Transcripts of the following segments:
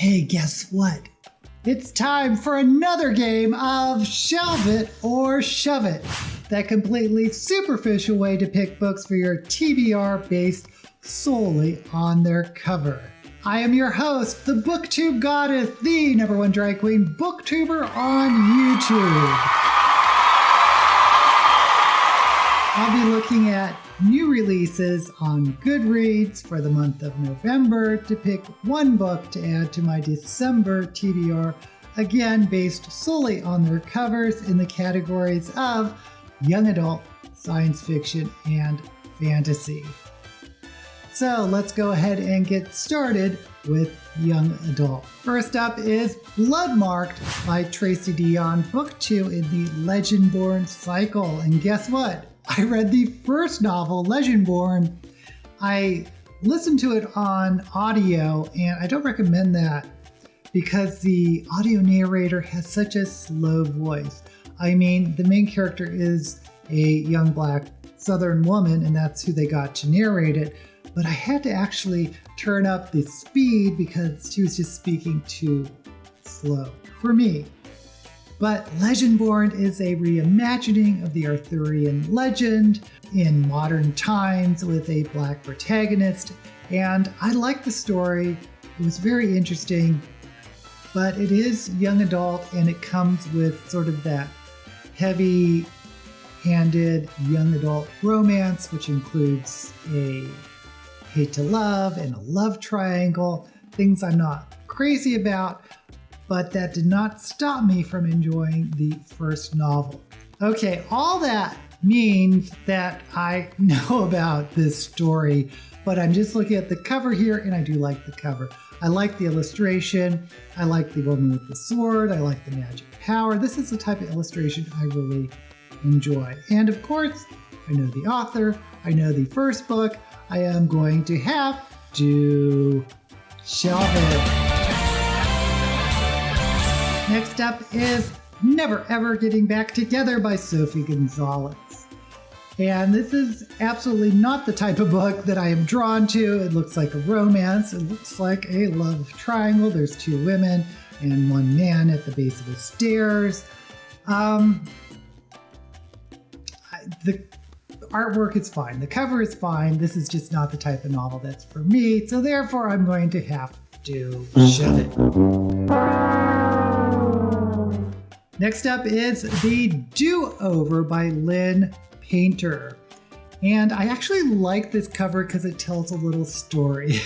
Hey, guess what? It's time for another game of Shelve It or Shove It, that completely superficial way to pick books for your TBR based solely on their cover. I am your host, the booktube goddess, the #1 drag queen booktuber on YouTube. I'll be looking at new releases on Goodreads for the month of November to pick one book to add to my December TBR, again based solely on their covers in the categories of young adult, science fiction, and fantasy. So let's go ahead and get started with young adult. First up is Bloodmarked by Tracy Deonn, book 2 in the Legendborn cycle. And guess what? I read the first novel, Legendborn. I listened to it on audio, and I don't recommend that because the audio narrator has such a slow voice. I mean, the main character is a young black Southern woman, and that's who they got to narrate it. But I had to actually turn up the speed because she was just speaking too slow for me. But Legendborn is a reimagining of the Arthurian legend in modern times with a black protagonist. And I like the story. It was very interesting, but it is young adult and it comes with sort of that heavy-handed young adult romance, which includes a hate to love and a love triangle, things I'm not crazy about, but that did not stop me from enjoying the first novel. Okay, all that means that I know about this story, but I'm just looking at the cover here, and I do like the cover. I like the illustration, I like the woman with the sword, I like the magic power. This is the type of illustration I really enjoy. And of course, I know the author, I know the first book. I am going to have to shelve it. Next up is Never Ever Getting Back Together by Sophie Gonzalez. And this is absolutely not the type of book that I am drawn to. It looks like a romance. It looks like a love triangle. There's 2 women and 1 man at the base of the stairs. The artwork is fine. The cover is fine. This is just not the type of novel that's for me. So therefore, I'm going to have to shove it. Next up is The Do-Over by Lynn Painter. And I actually like this cover because it tells a little story.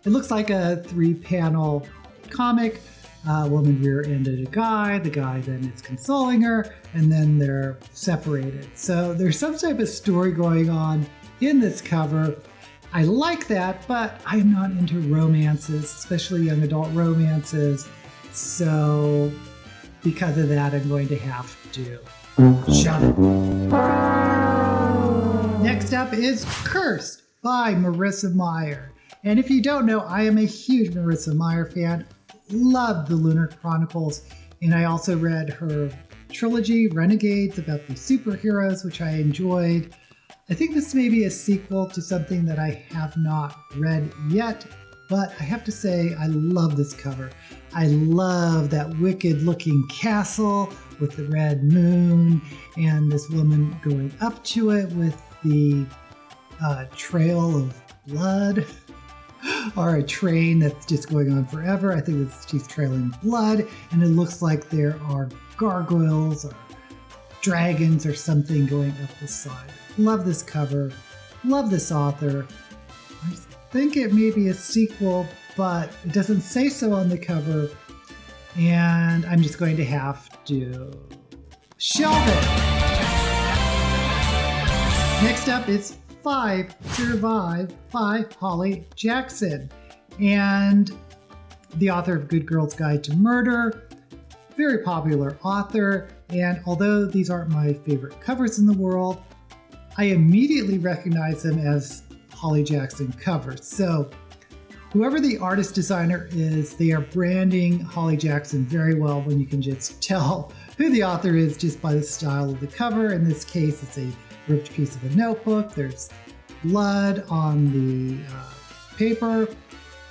It looks like a 3-panel comic. A woman rear-ended a guy, the guy then is consoling her, and then they're separated. So there's some type of story going on in this cover. I like that, but I'm not into romances, especially young adult romances. So because of that, I'm going to have to shove it. Next up is Cursed by Marissa Meyer. And if you don't know, I am a huge Marissa Meyer fan. Loved the Lunar Chronicles, and I also read her trilogy, Renegades, about the superheroes, which I enjoyed. I think this may be a sequel to something that I have not read yet, but I have to say I love this cover. I love that wicked-looking castle with the red moon and this woman going up to it with the trail of blood. Or a train that's just going on forever. I think she's trailing blood, and it looks like there are gargoyles or dragons or something going up the side. Love this cover. Love this author. I think it may be a sequel, but it doesn't say so on the cover, and I'm just going to have to shelve it. Next up is 5 Survive by Holly Jackson, and the author of Good Girl's Guide to Murder. Very popular author, and although these aren't my favorite covers in the world, I immediately recognize them as Holly Jackson covers. So whoever the artist designer is, they are branding Holly Jackson very well when you can just tell who the author is just by the style of the cover. In this case, it's a ripped piece of a notebook. There's blood on the paper.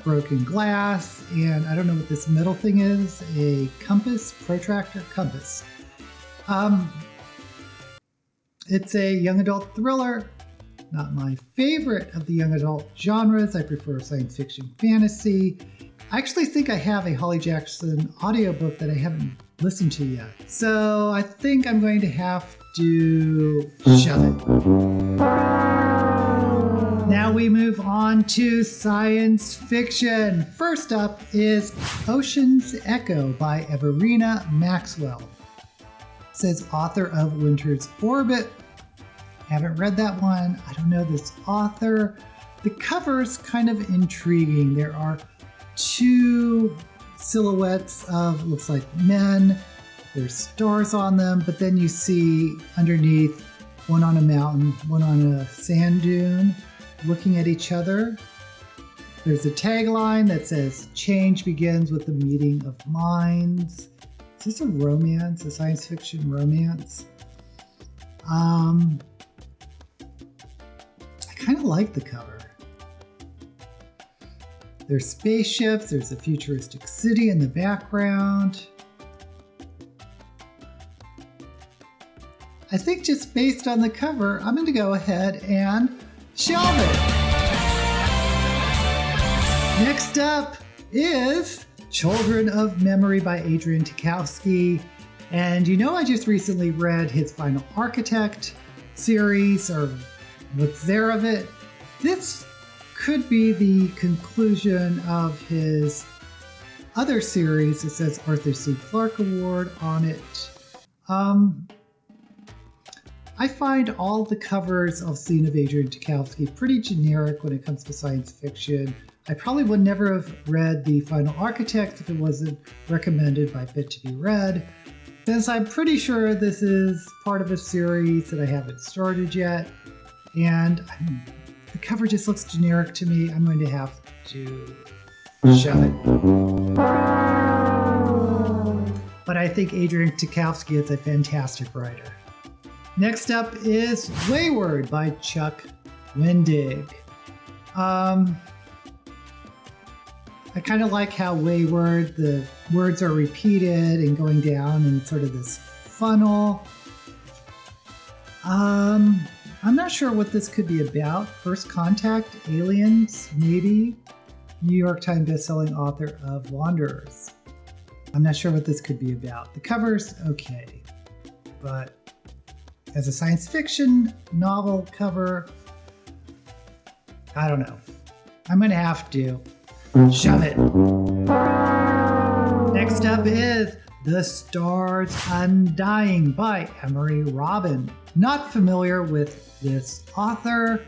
broken glass, and I don't know what this metal thing is, a compass, protractor, compass. It's a young adult thriller, not my favorite of the young adult genres. I prefer science fiction fantasy. I actually think I have a Holly Jackson audiobook that I haven't listened to yet. So I think I'm going to have to shove it. Now we move on to science fiction. First up is Ocean's Echo by Everina Maxwell. It says author of Winter's Orbit. Haven't read that one. I don't know this author. The cover's kind of intriguing. There are two silhouettes of, looks like men. There's stars on them, but then you see underneath, one on a mountain, one on a sand dune, looking at each other. There's a tagline that says, "Change begins with the meeting of minds." Is this a romance, a science fiction romance? I kind of like the cover. There's spaceships, there's a futuristic city in the background. I think just based on the cover, I'm going to go ahead and shelve it. Next up is Children of Memory by Adrian Tchaikovsky. And you know I just recently read his Final Architect series, or what's there of it. This could be the conclusion of his other series. It says Arthur C. Clarke Award on it. I find all the covers I've seen of Adrian Tchaikovsky pretty generic when it comes to science fiction. I probably would never have read The Final Architect if it wasn't recommended by Fit to Be Read, since I'm pretty sure this is part of a series that I haven't started yet, and the cover just looks generic to me. I'm going to have to shove it. But I think Adrian Tchaikovsky is a fantastic writer. Next up is Wayward by Chuck Wendig. I kind of like how Wayward, the words are repeated and going down in sort of this funnel. I'm not sure what this could be about. First Contact, aliens, maybe. New York Times bestselling author of Wanderers. I'm not sure what this could be about. The cover's okay, but as a science fiction novel cover, I don't know. I'm going to have to shove it. Next up is The Stars Undying by Emery Robin. Not familiar with this author.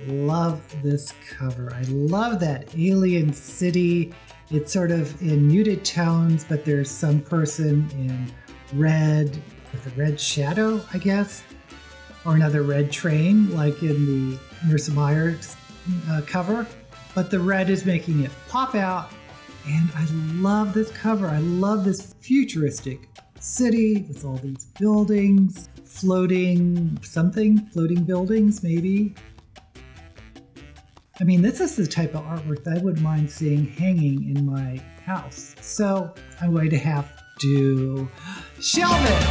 Love this cover. I love that alien city. It's sort of in muted tones, but there's some person in red with a red shadow, I guess, or another red train like in the Marissa Myers cover. But the red is making it pop out, and I love this cover. I love this futuristic city with all these buildings, floating buildings maybe. I mean, this is the type of artwork that I wouldn't mind seeing hanging in my house. So I'm going to have to shelve it.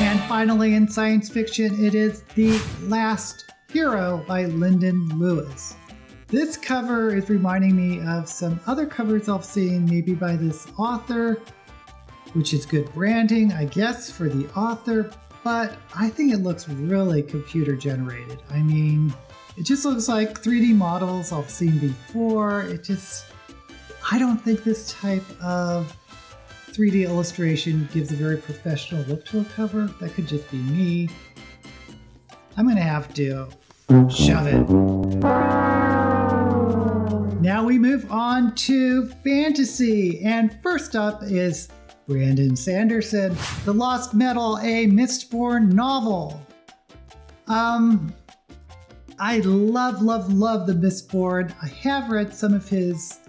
And finally, in science fiction, it is The Last Hero by Lyndon Lewis. This cover is reminding me of some other covers I've seen, maybe by this author, which is good branding, I guess, for the author, but I think it looks really computer generated. I mean, it just looks like 3D models I've seen before. I don't think this type of 3D illustration gives a very professional look to a cover. That could just be me. I'm going to have to shove it. Now we move on to fantasy. And first up is Brandon Sanderson, The Lost Metal, a Mistborn novel. I love the Mistborn. I have read some of his,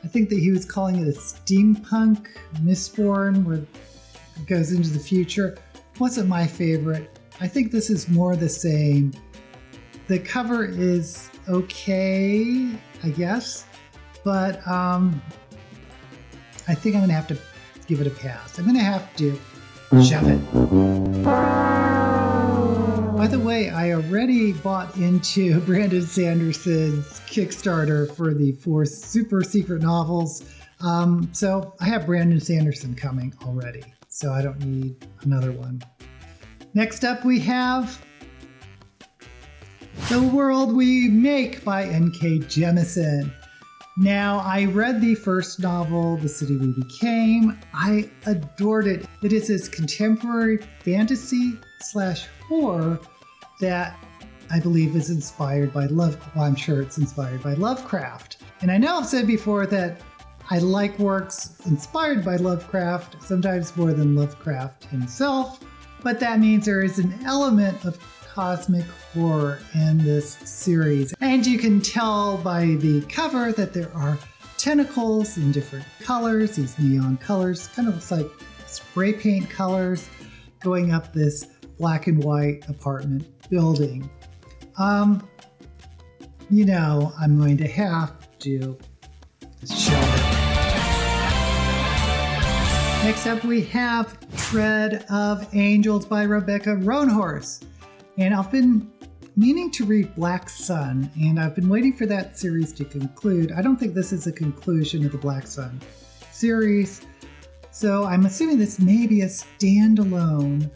I think that he was calling it a steampunk Mistborn, where it goes into the future. Wasn't my favorite. I think this is more the same. The cover is okay, I guess. But I think I'm going to have to give it a pass. I'm going to have to shove it. By the way, I already bought into Brandon Sanderson's Kickstarter for the 4 super secret novels. So I have Brandon Sanderson coming already, so I don't need another one. Next up we have The World We Make by N.K. Jemisin. Now, I read the first novel, The City We Became. I adored it. It is this contemporary fantasy/horror that I believe is inspired by I'm sure it's inspired by Lovecraft. And I know I've said before that I like works inspired by Lovecraft, sometimes more than Lovecraft himself, but that means there is an element of cosmic horror in this series. And you can tell by the cover that there are tentacles in different colors, these neon colors, kind of looks like spray paint colors going up this black and white apartment building. I'm going to have to shelve it. Next up we have Tread of Angels by Rebecca Roanhorse. And I've been meaning to read Black Sun, and I've been waiting for that series to conclude. I don't think this is a conclusion of the Black Sun series, so I'm assuming this may be a standalone.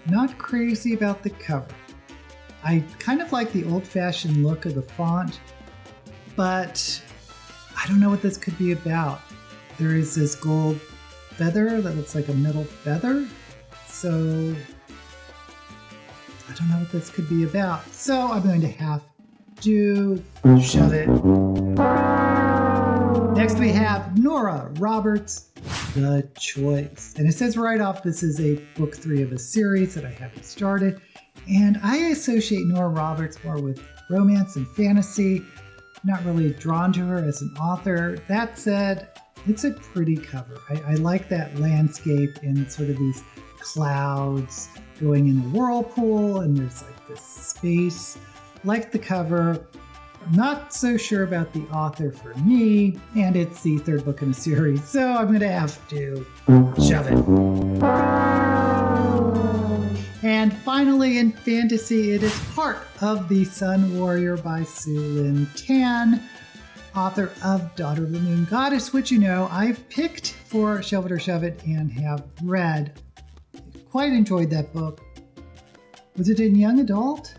Not crazy about the cover. I kind of like the old-fashioned look of the font, but I don't know what this could be about. There is this gold feather that looks like a metal feather, so I don't know what this could be about. So I'm going to have to shove it. Next we have Nora Roberts' The Choice. And it says right off this is a book 3 of a series that I haven't started. And I associate Nora Roberts more with romance and fantasy. Not really drawn to her as an author. That said, it's a pretty cover. I like that landscape and sort of these clouds going in a whirlpool, and there's like this space. Like the cover. Not so sure about the author for me, and it's the 3rd book in a series, so I'm going to have to shove it. And finally, in fantasy, it is Heart of the Sun Warrior by Sue Lynn Tan, author of Daughter of the Moon Goddess, which I've picked for Shelve It or Shove It and have read. Quite enjoyed that book. Was it in young adult?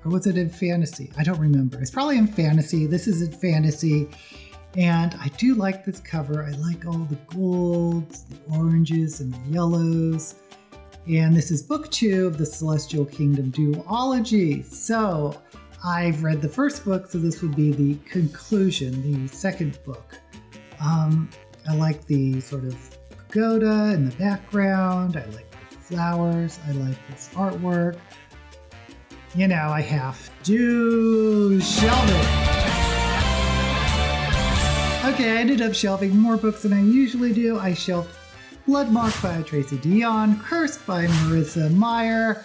Or was it in fantasy? I don't remember. It's probably in fantasy. This is in fantasy. And I do like this cover. I like all the golds, the oranges, and the yellows. And this is book 2 of the Celestial Kingdom duology. So I've read the first book, so this would be the conclusion, the second book. I like the sort of pagoda in the background. I like the flowers. I like this artwork. I have to shelve it. Okay, I ended up shelving more books than I usually do. I shelved Bloodmarked by Tracy Dion, Cursed by Marissa Meyer,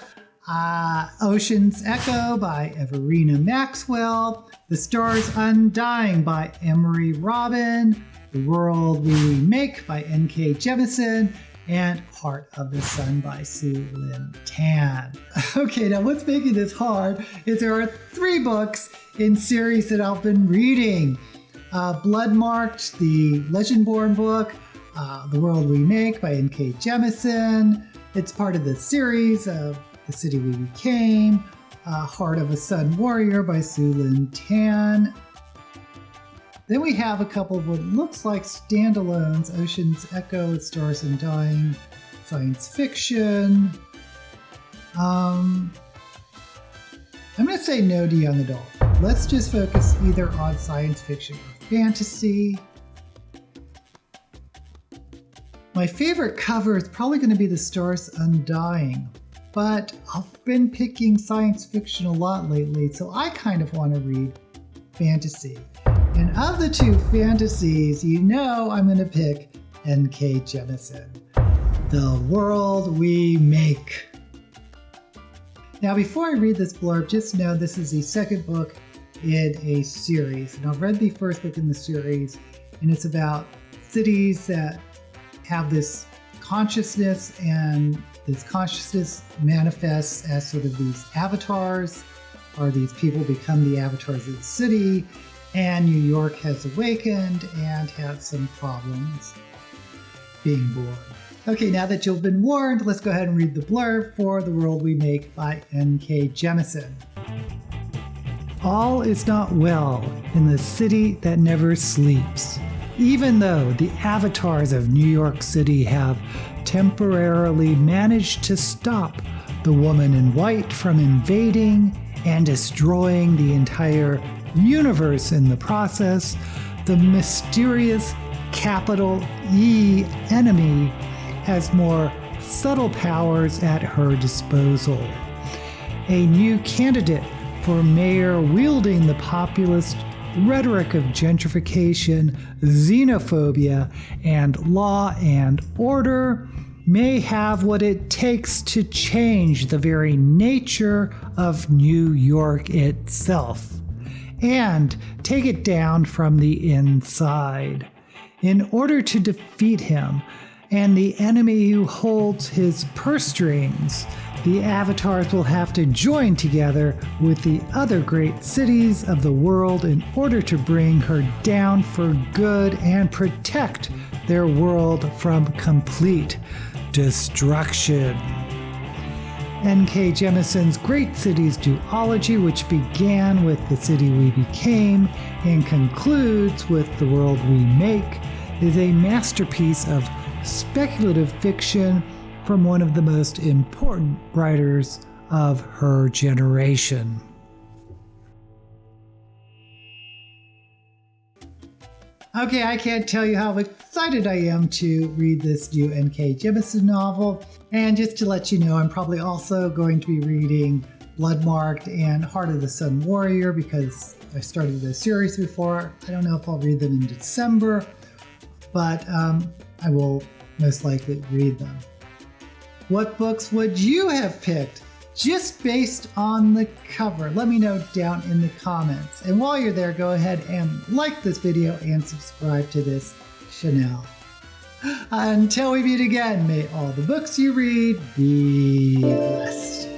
Ocean's Echo by Everina Maxwell, The Stars Undying by Emery Robin, The World We Make by N.K. Jemisin, and Heart of the Sun by Sue Lynn Tan. Okay, now what's making this hard is there are 3 books in series that I've been reading. Bloodmarked, the Legendborn book, The World We Make by N.K. Jemisin. It's part of the series of The City We Became, Heart of a Sun Warrior by Sue Lynn Tan. Then we have a couple of what looks like standalones, Ocean's Echo, Stars Undying, science fiction. I'm going to say no to young adult. Let's just focus either on science fiction or fantasy. My favorite cover is probably going to be The Stars Undying, but I've been picking science fiction a lot lately, so I kind of want to read fantasy. And of the 2 fantasies, I'm going to pick N.K. Jemisin, The World We Make. Now, before I read this blurb, just know this is the second book in a series. And I've read the first book in the series, and it's about cities that have this consciousness, and this consciousness manifests as sort of these avatars, or these people become the avatars of the city, and New York has awakened and has some problems being born. Okay, now that you've been warned, let's go ahead and read the blurb for The World We Make by N.K. Jemisin. All is not well in the city that never sleeps. Even though the avatars of New York City have temporarily managed to stop the woman in white from invading and destroying the entire universe in the process, the mysterious capital E enemy has more subtle powers at her disposal. A new candidate for mayor wielding the populist rhetoric of gentrification, xenophobia, and law and order may have what it takes to change the very nature of New York itself and take it down from the inside. In order to defeat him and the enemy who holds his purse strings, the avatars will have to join together with the other great cities of the world in order to bring her down for good and protect their world from complete destruction. N.K. Jemisin's Great Cities duology, which began with The City We Became and concludes with The World We Make, is a masterpiece of speculative fiction from one of the most important writers of her generation. Okay, I can't tell you how excited I am to read this new N.K. Jemisin novel. And just to let you know, I'm probably also going to be reading Bloodmarked and Heart of the Sun Warrior because I started the series before. I don't know if I'll read them in December, but I will most likely read them. What books would you have picked just based on the cover? Let me know down in the comments. And while you're there, go ahead and like this video and subscribe to this channel. Until we meet again, may all the books you read be blessed.